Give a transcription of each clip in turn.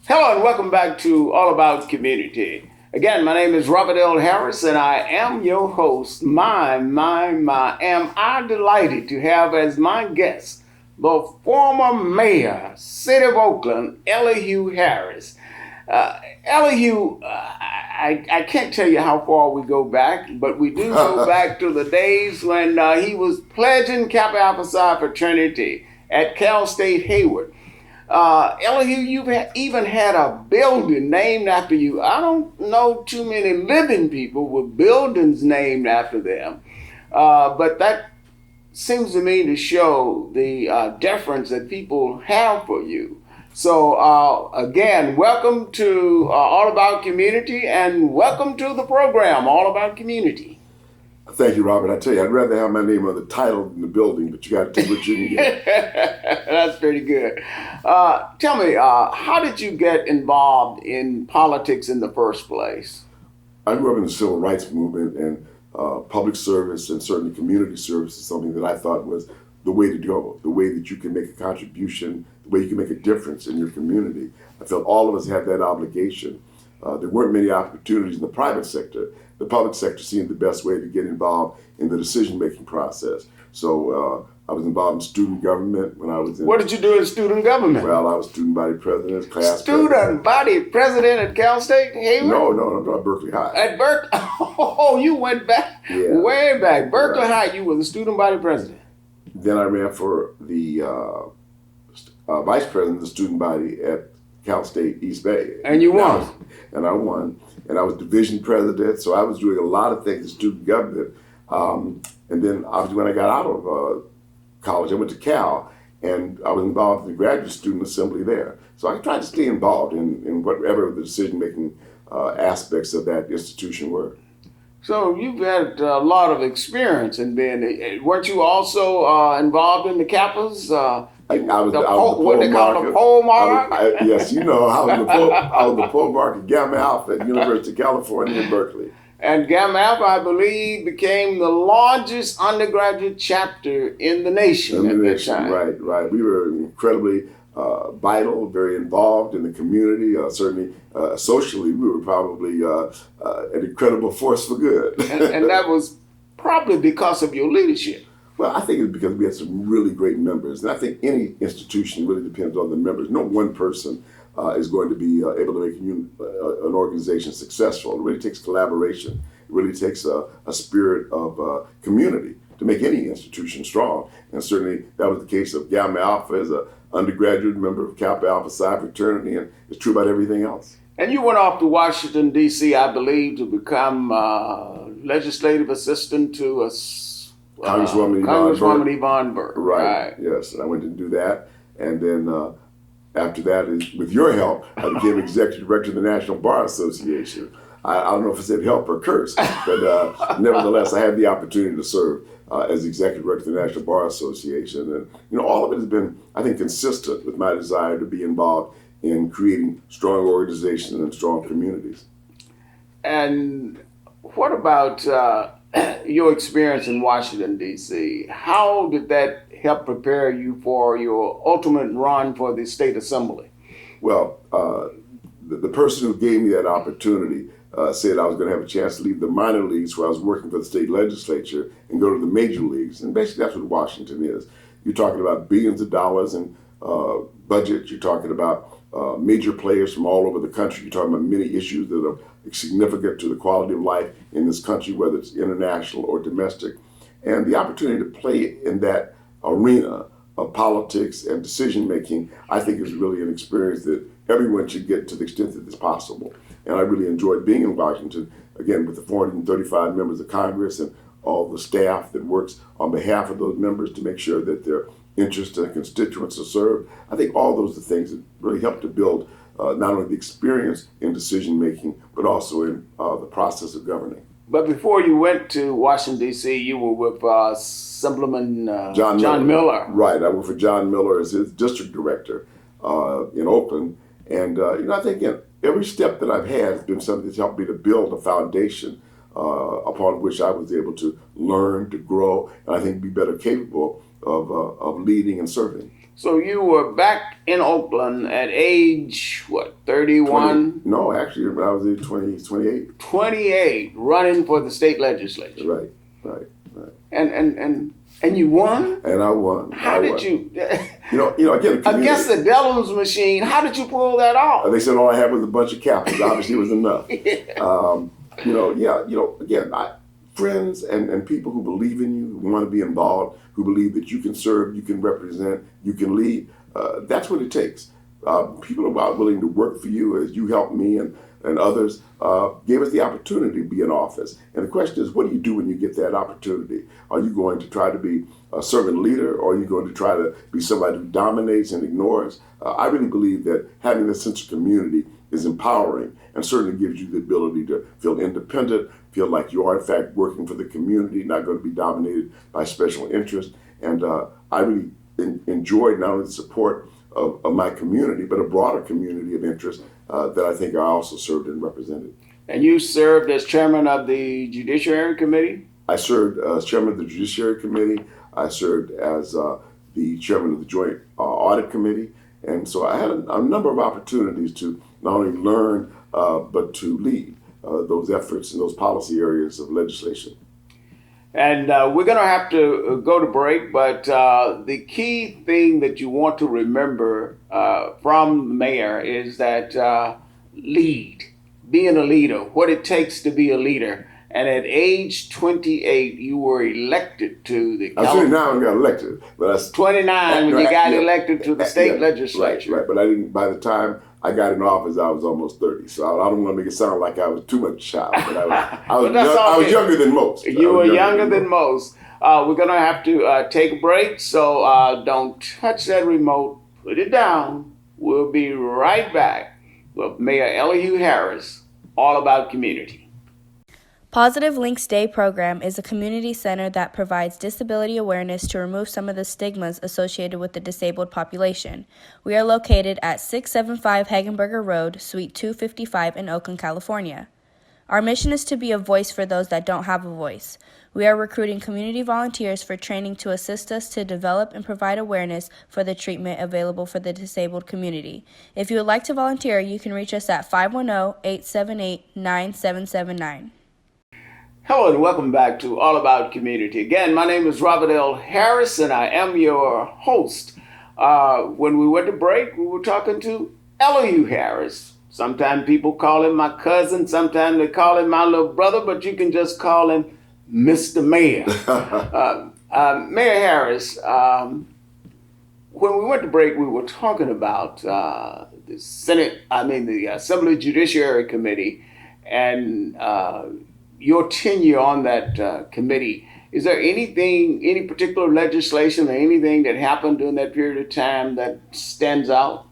Hello and welcome back to All About Community. Again, my name is Robert L. Harris and I am your host. Am I delighted to have as my guest the former mayor, City of Oakland, Elihu Harris. Elihu, I can't tell you how far we go back, but we do go back to the days when he was pledging Kappa Alpha Psi fraternity at Cal State Hayward. Elihu, even had a building named after you. I don't know too many living people with buildings named after them, but that seems to me to show the deference that people have for you. So, again, welcome to All About Community and welcome to the program, All About Community. Thank you, Robert. I tell you, I'd rather have my name on the title than the building, but you got to take what you can get. That's pretty good. Tell me, how did you get involved in politics in the first place? I grew up in the civil rights movement, and public service and certainly community service is something that I thought was the way to go, the way that you can make a contribution, the way you can make a difference in your community. I felt all of us had that obligation. There weren't many opportunities in the private sector. The public sector seemed the best way to get involved in the decision-making process. So I was involved in student government when I was in... What did you do in student government? Well, I was student body president, class Student president. body president at Cal State Hayward? No, I'm at Berkeley High. At Berkeley? Oh, you went back, way back. Berkeley High, you were the student body president. Then I ran for the vice president of the student body at Cal State East Bay. And you won. And I won. And I was division president, so I was doing a lot of things in student government. And then obviously when I got out of college, I went to Cal, and I was involved in the graduate student assembly there. So I tried to stay involved in whatever the decision-making aspects of that institution were. So you've had a lot of experience in being, weren't you also involved in the Kappas? I was the what they call the pole mark? Yes, you know, I was the pole mark at Gamma Alpha at the University of California in Berkeley. And Gamma Alpha, I believe, became the largest undergraduate chapter in the nation at that time. Right. We were incredibly vital, very involved in the community. Certainly, socially, we were probably an incredible force for good. and that was probably because of your leadership. Well, I think it's because we had some really great members. And I think any institution really depends on the members. No one person is going to be able to make an organization successful. It really takes collaboration. It really takes a spirit of community to make any institution strong. And certainly that was the case of Gamma Alpha as an undergraduate member of Kappa Alpha Psi fraternity, and it's true about everything else. And you went off to Washington, D.C., I believe, to become legislative assistant to a Congresswoman Yvonne Burke. Right. Yes, and I went to do that, and then after that, with your help, I became executive director of the National Bar Association. I don't know if I said help or curse, but nevertheless, I had the opportunity to serve as executive director of the National Bar Association, and all of it has been, I think, consistent with my desire to be involved in creating strong organizations and strong communities. And what about your experience in Washington, D.C.? How did that help prepare you for your ultimate run for the state assembly? Well, the person who gave me that opportunity said I was going to have a chance to leave the minor leagues where I was working for the state legislature and go to the major leagues. And basically that's what Washington is. You're talking about billions of dollars in budget. You're talking about major players from all over the country. You're talking about many issues that are significant to the quality of life in this country, whether it's international or domestic. And the opportunity to play in that arena of politics and decision making, I think, is really an experience that everyone should get to the extent that it's possible. And I really enjoyed being in Washington, again, with the 435 members of Congress and all the staff that works on behalf of those members to make sure that their interests and constituents are served. I think all those are things that really help to build not only the experience in decision making, but also in the process of governing. But before you went to Washington, D.C., you were with Assemblyman John Miller. Right, I worked for John Miller as his district director in Oakland. And I think every step that I've had has been something that's helped me to build a foundation upon which I was able to learn, to grow, and I think be better capable of leading and serving. So you were back in Oakland at age, what, 31? No, actually, when I was age 28. 28, running for the state legislature. Right, right, right. And you won? And I won. How did you? Again, Against the devil's machine, how did you pull that off? They said all I had was a bunch of captains. Obviously, it was enough. Again, friends and people who believe in you, who want to be involved, who believe that you can serve, you can represent, you can lead. That's what it takes. People are willing to work for you as you helped me and others, gave us the opportunity to be in office. And the question is, what do you do when you get that opportunity? Are you going to try to be a servant leader, or are you going to try to be somebody who dominates and ignores? I really believe that having this sense of community is empowering and certainly gives you the ability to feel independent, feel like you are in fact working for the community, not going to be dominated by special interests. And I really enjoyed not only the support of my community, but a broader community of interest that I think I also served and represented. And you served as chairman of the Judiciary Committee? I served as chairman of the Judiciary Committee. I served as the chairman of the Joint Audit Committee. And so I had a number of opportunities to not only learn, but to lead those efforts in those policy areas of legislation. And we're going to have to go to break, but the key thing that you want to remember from the mayor is that lead, being a leader, what it takes to be a leader. And at age 28, you were elected to the... I was 29 when I got elected. But I, 29 when you got elected to the state legislature. Right, but I didn't, by the time I got in office, I was almost 30. So I don't want to make it sound like I was too much child, but I was younger than most. You were younger than most. We're going to have to take a break, so don't touch that remote. Put it down. We'll be right back with Mayor Elihu Harris, all about community. Positive Links Day program is a community center that provides disability awareness to remove some of the stigmas associated with the disabled population. We are located at 675 Hagenberger Road, Suite 255 in Oakland, California. Our mission is to be a voice for those that don't have a voice. We are recruiting community volunteers for training to assist us to develop and provide awareness for the treatment available for the disabled community. If you would like to volunteer, you can reach us at 510-878-9779. Hello and welcome back to All About Community. Again, my name is Robert L. Harris and I am your host. When we went to break, we were talking to Elihu Harris. Sometimes people call him my cousin, sometimes they call him my little brother, but you can just call him Mr. Mayor. Mayor Harris, when we went to break, we were talking about the Assembly Judiciary Committee and your tenure on that committee. Is there any particular legislation or anything that happened during that period of time that stands out?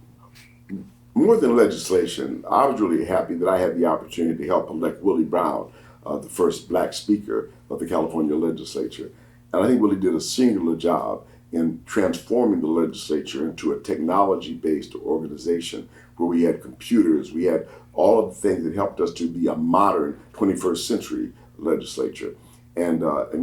More than legislation, I was really happy that I had the opportunity to help elect Willie Brown, the first black speaker of the California legislature. And I think Willie did a singular job in transforming the legislature into a technology-based organization where we had computers, we had all of the things that helped us to be a modern 21st century legislature. And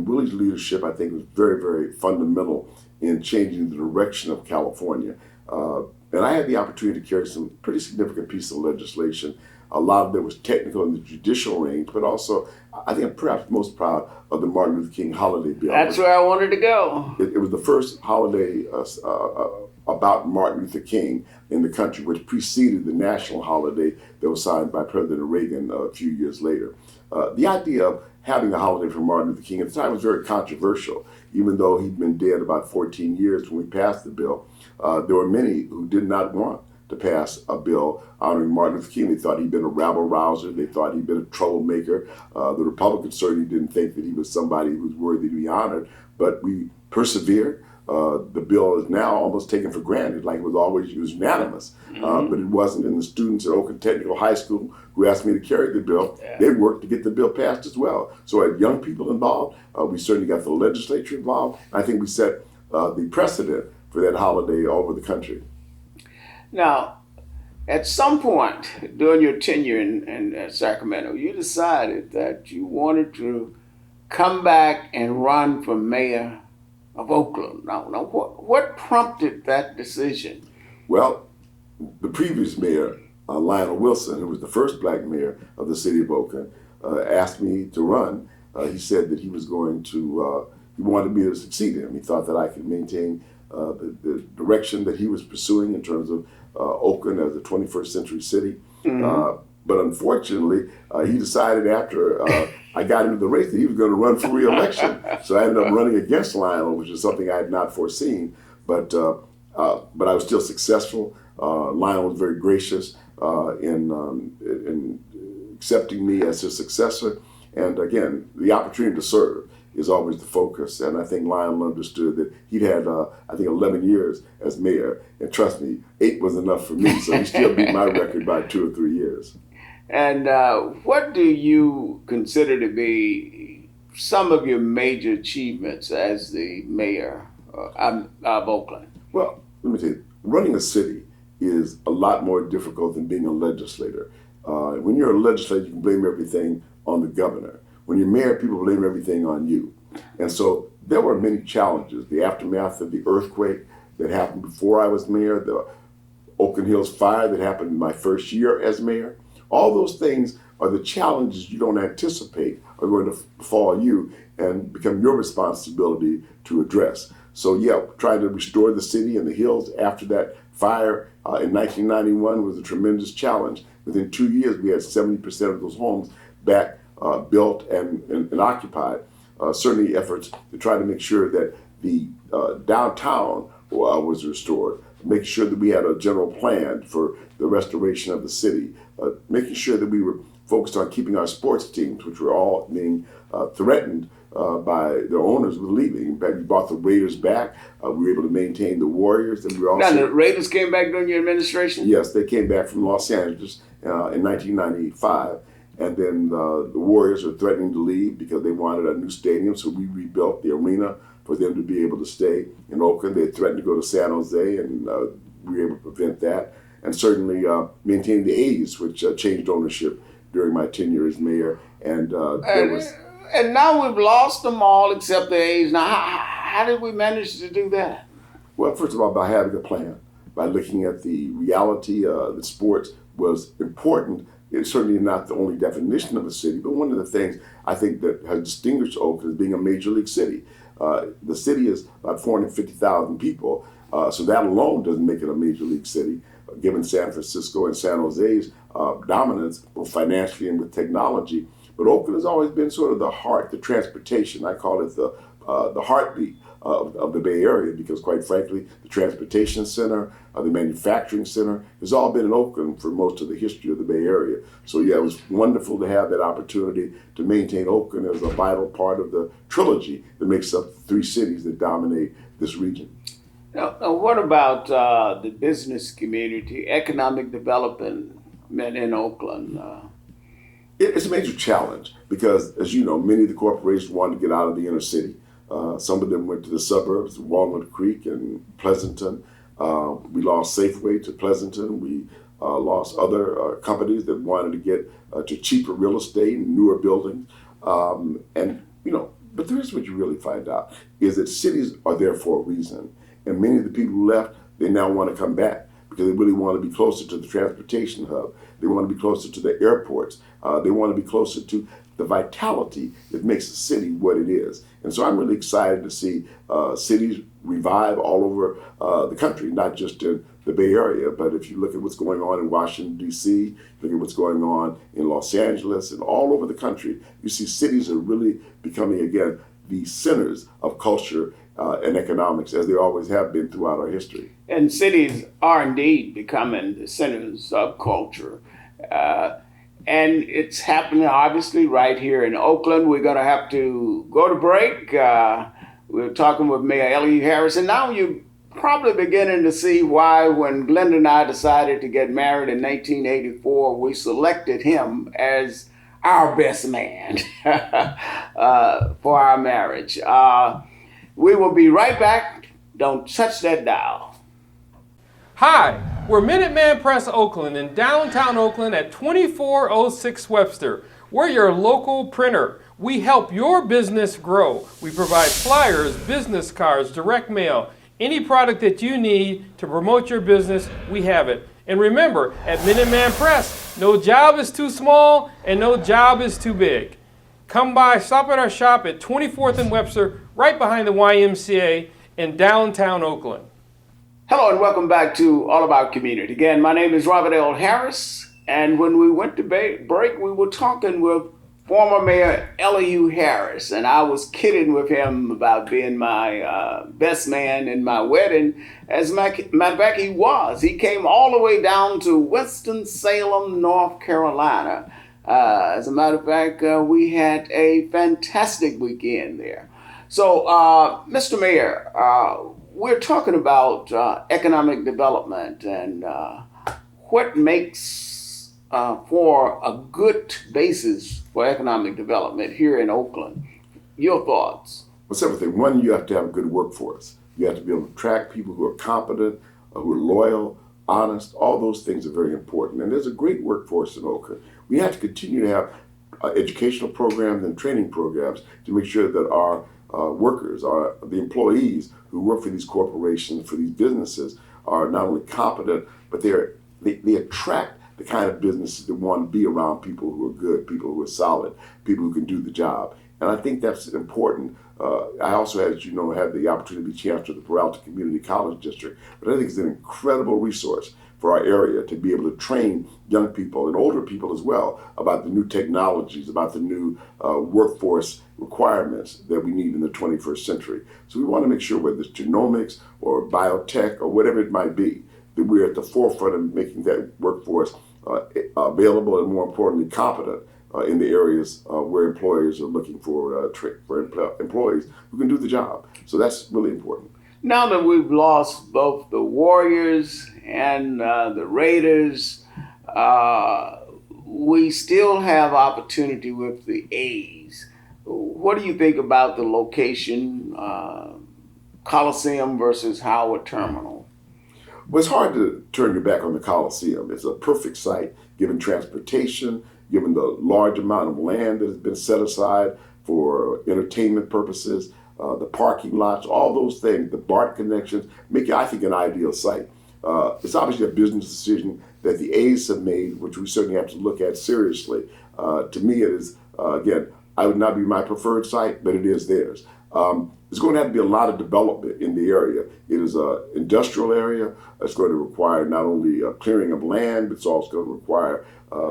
Willie's leadership, I think, was very, very fundamental in changing the direction of California. And I had the opportunity to carry some pretty significant pieces of legislation. A lot of it was technical in the judicial range, but also I think I'm perhaps most proud of the Martin Luther King holiday bill. That's where I wanted to go. It was the first holiday about Martin Luther King in the country, which preceded the national holiday that was signed by President Reagan a few years later. The idea of having a holiday for Martin Luther King at the time was very controversial. Even though he'd been dead about 14 years when we passed the bill, there were many who did not want to pass a bill honoring Martin Luther King. They thought he'd been a rabble-rouser. They thought he'd been a troublemaker. The Republicans certainly didn't think that he was somebody who was worthy to be honored, but we persevered. The bill is now almost taken for granted, like it was unanimous, but it wasn't. And the students at Oakland Technical High School who asked me to carry the bill, they worked to get the bill passed as well. So I had young people involved. We certainly got the legislature involved. I think we set the precedent for that holiday all over the country. Now, at some point during your tenure in Sacramento, you decided that you wanted to come back and run for mayor of Oakland. Now, what prompted that decision? Well, the previous mayor, Lionel Wilson, who was the first black mayor of the city of Oakland, asked me to run. He said that he was going to, he wanted me to succeed him. He thought that I could maintain the direction that he was pursuing in terms of Oakland as a 21st century city. But unfortunately, he decided after I got into the race that he was going to run for re-election. So I ended up running against Lionel, which is something I had not foreseen. But I was still successful. Lionel was very gracious in accepting me as his successor. And again, the opportunity to serve is always the focus. And I think Lionel understood that he'd had, I think, 11 years as mayor. And trust me, 8 was enough for me. So he still beat my record by 2 or 3 years. And what do you consider to be some of your major achievements as the mayor of Oakland? Well, let me tell you, running a city is a lot more difficult than being a legislator. When you're a legislator, you can blame everything on the governor. When you're mayor, people blame everything on you. And so there were many challenges. The aftermath of the earthquake that happened before I was mayor, the Oakland Hills fire that happened in my first year as mayor. All those things are the challenges you don't anticipate are going to fall you and become your responsibility to address. So yeah, trying to restore the city and the hills after that fire in 1991 was a tremendous challenge. Within 2 years, we had 70% of those homes back built and occupied. Certainly efforts to try to make sure that the downtown was restored, make sure that we had a general plan for the restoration of the city, making sure that we were focused on keeping our sports teams, which were all being threatened by their owners with leaving. In fact, we brought the Raiders back. We were able to maintain the Warriors, and we were also. Now, the Raiders came back during your administration? Yes, they came back from Los Angeles in 1995. And then the Warriors were threatening to leave because they wanted a new stadium, so we rebuilt the arena for them to be able to stay in Oakland. They threatened to go to San Jose, and we were able to prevent that. And certainly maintain the A's, which changed ownership during my tenure as mayor. And there was. And now we've lost them all except the A's. Now, how did we manage to do that? Well, first of all, by having a plan, by looking at the reality that sports was important. It's certainly not the only definition of a city, but one of the things I think that has distinguished Oakland as being a major league city. The city is about 450,000 people, so that alone doesn't make it a major league city, given San Francisco and San Jose's dominance, both financially and with technology. But Oakland has always been sort of the heart, the transportation. I call it the heartbeat of the Bay Area because, quite frankly, the transportation center, the manufacturing center has all been in Oakland for most of the history of the Bay Area. So yeah, it was wonderful to have that opportunity to maintain Oakland as a vital part of the trilogy that makes up 3 cities that dominate this region. Now what about the business community, economic development in Oakland? It's a major challenge because, as you know, many of the corporations wanted to get out of the inner city. Some of them went to the suburbs, Walnut Creek and Pleasanton. We lost Safeway to Pleasanton. We lost other companies that wanted to get to cheaper real estate and newer buildings. But here's what you really find out is that cities are there for a reason. And many of the people who left, they now want to come back because they really want to be closer to the transportation hub. They want to be closer to the airports. They want to be closer to the vitality that makes the city what it is. And so I'm really excited to see cities revive all over the country, not just in the Bay Area, but if you look at what's going on in Washington, D.C., look at what's going on in Los Angeles and all over the country, you see cities are really becoming, again, the centers of culture and economics, as they always have been throughout our history. And cities are indeed becoming the centers of culture. And it's happening, obviously, right here in Oakland. We're going to have to go to break. We're talking with Mayor Elihu Harris. And now you're probably beginning to see why when Glenda and I decided to get married in 1984, we selected him as our best man for our marriage. We will be right back. Don't touch that dial. Hi, we're Minuteman Press Oakland in downtown Oakland at 2406 Webster. We're your local printer. We help your business grow. We provide flyers, business cards, direct mail, any product that you need to promote your business, we have it. And remember, at Minuteman Press, no job is too small and no job is too big. Come by, stop at our shop at 24th and Webster, right behind the YMCA in downtown Oakland. Hello and welcome back to All About Community. Again, my name is Robert L. Harris, and when we went to break, we were talking with former Mayor Elihu Harris, and I was kidding with him about being my best man in my wedding. As a matter of fact, he was. He came all the way down to Winston-Salem, North Carolina. As a matter of fact, we had a fantastic weekend there. So, Mr. Mayor, we're talking about economic development and what makes for a good basis for economic development here in Oakland. Your thoughts? Well, several things. One, you have to have a good workforce. You have to be able to attract people who are competent, who are loyal, honest. All those things are very important. And there's a great workforce in Oakland. We have to continue to have educational programs and training programs to make sure that our workers, the employees who work for these corporations, for these businesses, are not only competent, but they attract the kind of businesses that want to be around people who are good, people who are solid, people who can do the job. And I think that's important. I also, as you know, had the opportunity to be chancellor of the Peralta Community College District, but I think it's an incredible resource for our area to be able to train young people and older people as well about the new technologies, about the new workforce requirements that we need in the 21st century. So we want to make sure whether it's genomics or biotech or whatever it might be, that we're at the forefront of making that workforce available and, more importantly, competent in the areas where employers are looking for employees who can do the job. So that's really important. Now that we've lost both the Warriors and the Raiders, we still have opportunity with the A's. What do you think about the location, Coliseum versus Howard Terminal? Well, it's hard to turn your back on the Coliseum. It's a perfect site, given transportation, given the large amount of land that has been set aside for entertainment purposes, the parking lots, all those things, the BART connections, make it, I think, an ideal site. It's obviously a business decision that the A's have made, which we certainly have to look at seriously. To me, it is, again, I would not be my preferred site, but it is theirs. There's going to have to be a lot of development in the area. It is an industrial area. It's going to require not only a clearing of land, but it's also going to require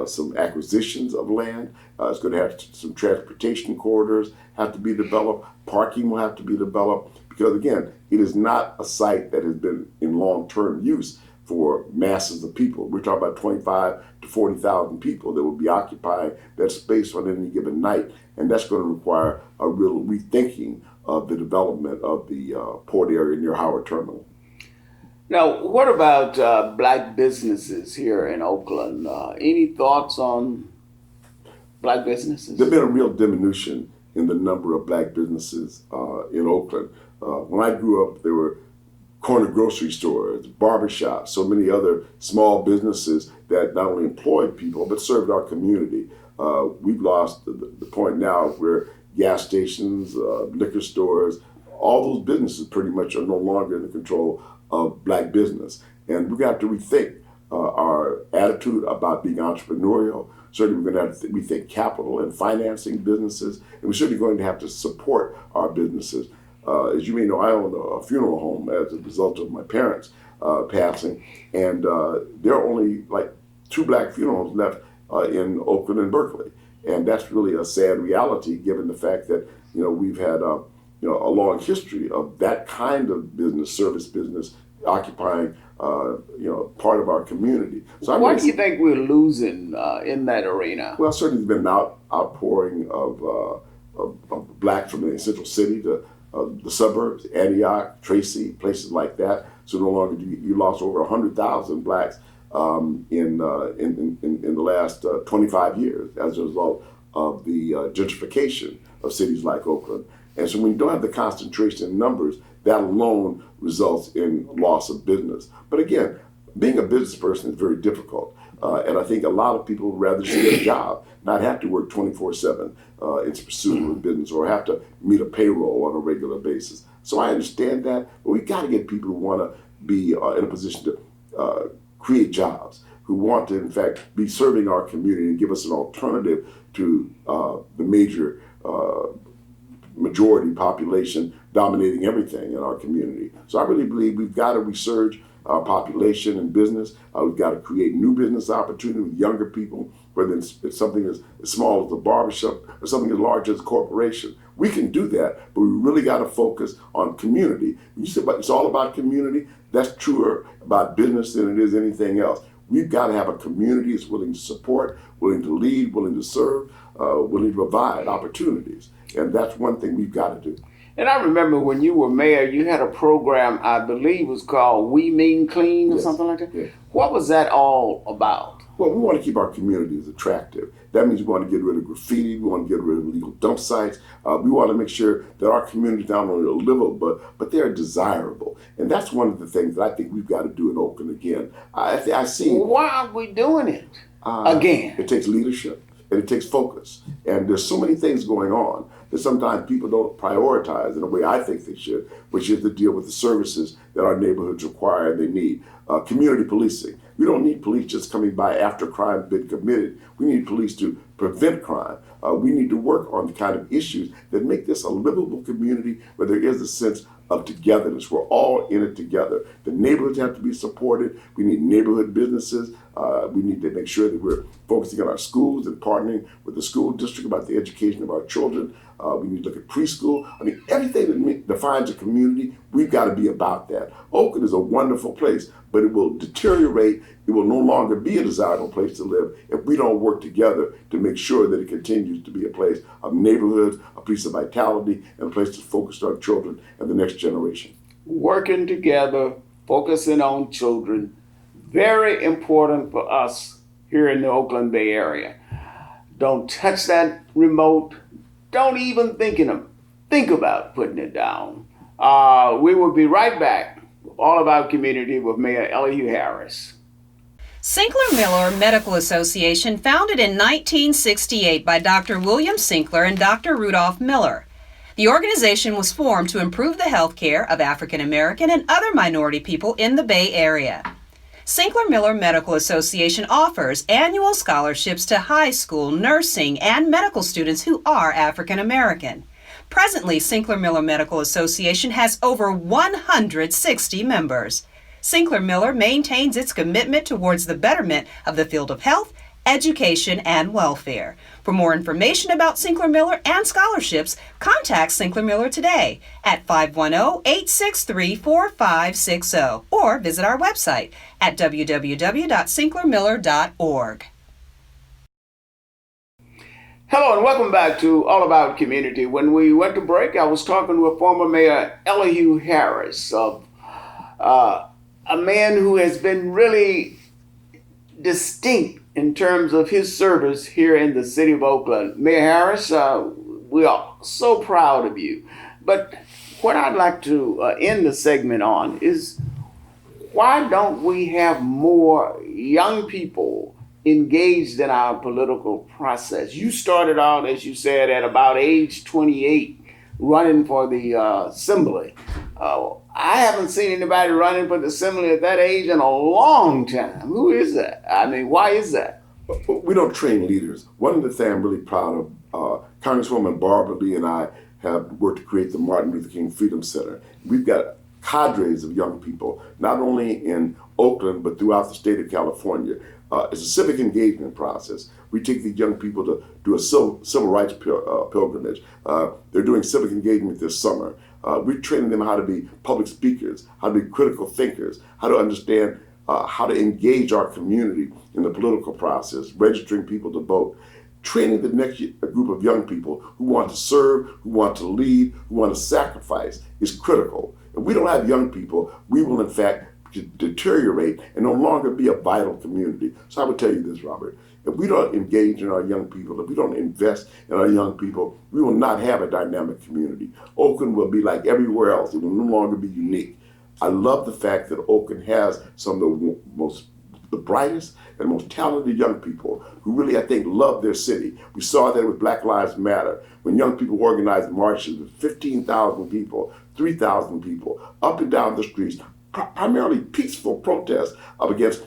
some acquisitions of land. It's going to have some transportation corridors have to be developed. Parking will have to be developed because, again, it is not a site that has been in long-term use for masses of people. We're talking about 25 to 40,000 people that will be occupying that space on any given night, and that's going to require a real rethinking of the development of the port area near Howard Terminal. Now, what about black businesses here in Oakland? Any thoughts on black businesses? There's been a real diminution in the number of black businesses in Oakland. When I grew up, there were corner grocery stores, barbershops, so many other small businesses that not only employed people, but served our community. We've lost the point now where gas stations, liquor stores, all those businesses pretty much are no longer in the control of black business. And we're going to have to rethink our attitude about being entrepreneurial. Certainly we're going to have to rethink capital and financing businesses. And we're certainly going to have to support our businesses. As you may know, I own a funeral home as a result of my parents passing. And there are only like 2 black funeral homes left in Oakland and Berkeley. And that's really a sad reality given the fact that, we've had a long history of that kind of business, service business, occupying, part of our community. So why do you think we're losing in that arena? Well, certainly there's been an outpouring of blacks from the central city to the suburbs, Antioch, Tracy, places like that. So no longer you lost over 100,000 blacks in the last 25 years as a result of the gentrification of cities like Oakland. And so when you don't have the concentration in numbers, that alone results in loss of business. But again, being a business person is very difficult. And I think a lot of people would rather just get a job, not have to work 24/7 in pursuit of a business or have to meet a payroll on a regular basis. So I understand that, but we got to get people who want to be in a position to create jobs, who want to, in fact, be serving our community and give us an alternative to the major majority population dominating everything in our community. So I really believe we've got to resurge our population and business. We've got to create new business opportunity with younger people, whether it's something as small as a barbershop or something as large as a corporation. We can do that, but we really got to focus on community. When you say it's all about community, that's truer about business than it is anything else. We've got to have a community that's willing to support, willing to lead, willing to serve, willing to provide opportunities. And that's one thing we've got to do. And I remember when you were mayor, you had a program, I believe was called We Mean Clean or Yes. something like that. Yes. What was that all about? Well, we want to keep our communities attractive. That means we want to get rid of graffiti. We want to get rid of illegal dump sites. We want to make sure that our communities not only are livable, but they're desirable. And that's one of the things that I think we've got to do in Oakland again. I see. Well, why aren't we doing it again? It takes leadership and it takes focus. And there's so many things going on that sometimes people don't prioritize in the way I think they should, which is to deal with the services that our neighborhoods require and they need. Community policing. We don't need police just coming by after crime has been committed. We need police to prevent crime. We need to work on the kind of issues that make this a livable community where there is a sense of togetherness. We're all in it together. The neighborhoods have to be supported. We need neighborhood businesses. We need to make sure that we're focusing on our schools and partnering with the school district about the education of our children. We need to look at preschool. I mean, everything that defines a community, we've got to be about that. Oakland is a wonderful place, but it will deteriorate. It will no longer be a desirable place to live if we don't work together to make sure that it continues to be a place of neighborhoods, a place of vitality, and a place that's focused on children and the next generation. Working together, focusing on children, very important for us here in the Oakland Bay area. Don't touch that remote. Don't even think about putting it down. We will be right back with All About Community with Mayor Elihu Harris. Sinkler Miller Medical Association, founded in 1968 by Dr. William Sinkler and Dr. Rudolph Miller. The organization was formed to improve the health care of African American and other minority people in the Bay Area. Sinkler Miller Medical Association offers annual scholarships to high school, nursing, and medical students who are African American. Presently, Sinkler Miller Medical Association has over 160 members. Sinkler Miller maintains its commitment towards the betterment of the field of health, education, and welfare. For more information about Sinkler Miller and scholarships, contact Sinkler Miller today at 510-863-4560 or visit our website at www.sinklermiller.org. Hello and welcome back to All About Community. When we went to break, I was talking with former Mayor Elihu Harris, of a man who has been really distinct in terms of his service here in the city of Oakland. Mayor Harris, we are so proud of you. But what I'd like to end the segment on is, why don't we have more young people engaged in our political process? You started out, as you said, at about age 28, running for the assembly. I haven't seen anybody running for the assembly at that age in a long time. Who is that? I mean, why is that? We don't train leaders. One of the things I'm really proud of, Congresswoman Barbara Lee and I have worked to create the Martin Luther King Freedom Center. We've got cadres of young people, not only in Oakland, but throughout the state of California. It's a civic engagement process. We take these young people to do a civil rights pilgrimage. They're doing civic engagement this summer. We're training them how to be public speakers, how to be critical thinkers, how to understand how to engage our community in the political process, registering people to vote. Training the next group of young people who want to serve, who want to lead, who want to sacrifice is critical. If we don't have young people, we will in fact deteriorate and no longer be a vital community. So I would tell you this, Robert, if we don't engage in our young people, if we don't invest in our young people, we will not have a dynamic community. Oakland will be like everywhere else. It will no longer be unique. I love the fact that Oakland has some of the brightest and most talented young people who really, I think, love their city. We saw that with Black Lives Matter, when young people organized marches with 15,000 people, 3,000 people, up and down the streets, primarily peaceful protests up against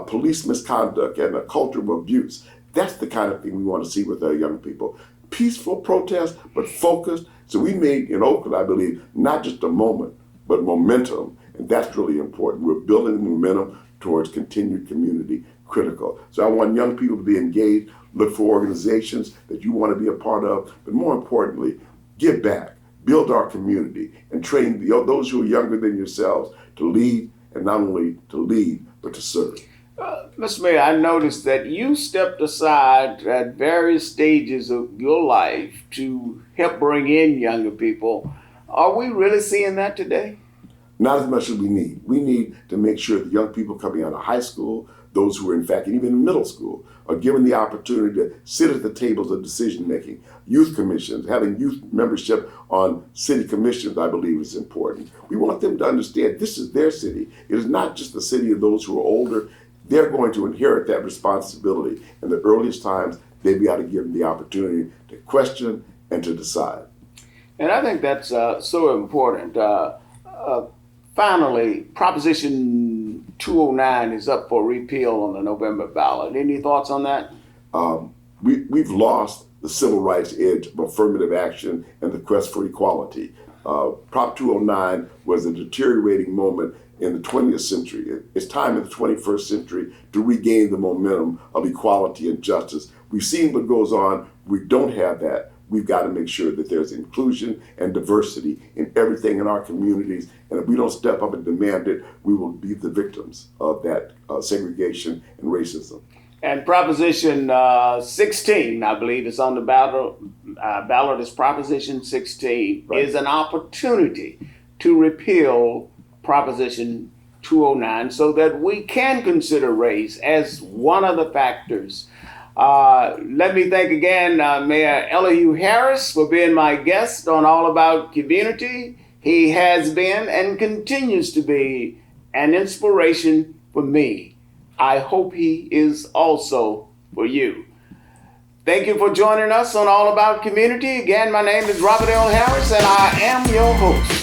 police misconduct and a culture of abuse. That's the kind of thing we want to see with our young people. Peaceful protests, but focused. So we made in Oakland, I believe, not just a moment, but momentum. And that's really important. We're building momentum towards continued community critical. So I want young people to be engaged, look for organizations that you want to be a part of, but more importantly, give back, build our community, and train those who are younger than yourselves to lead, and not only to lead, but to serve. Mr. Mayor, I noticed that you stepped aside at various stages of your life to help bring in younger people. Are we really seeing that today? Not as much as we need. We need to make sure that young people coming out of high school, those who are in fact even in middle school, are given the opportunity to sit at the tables of decision making. Youth commissions, having youth membership on city commissions, I believe is important. We want them to understand this is their city. It is not just the city of those who are older. They're going to inherit that responsibility. In the earliest times, they'd be able to give them the opportunity to question and to decide. And I think that's so important. Finally, Proposition 209 is up for repeal on the November ballot. Any thoughts on that? We've lost the civil rights edge of affirmative action and the quest for equality. Prop 209 was a deteriorating moment in the 20th century. It's time in the 21st century to regain the momentum of equality and justice. We've seen what goes on. We don't have that. We've got to make sure that there's inclusion and diversity in everything in our communities. And if we don't step up and demand it, we will be the victims of that segregation and racism. And Proposition 16, I believe, is on the ballot as Proposition 16, Right. is an opportunity to repeal Proposition 209 so that we can consider race as one of the factors. Let me thank again Mayor Elihu Harris for being my guest on All About Community. He has been and continues to be an inspiration for me. I hope he is also for you. Thank you for joining us on All About Community. Again, my name is Robert L. Harris, and I am your host.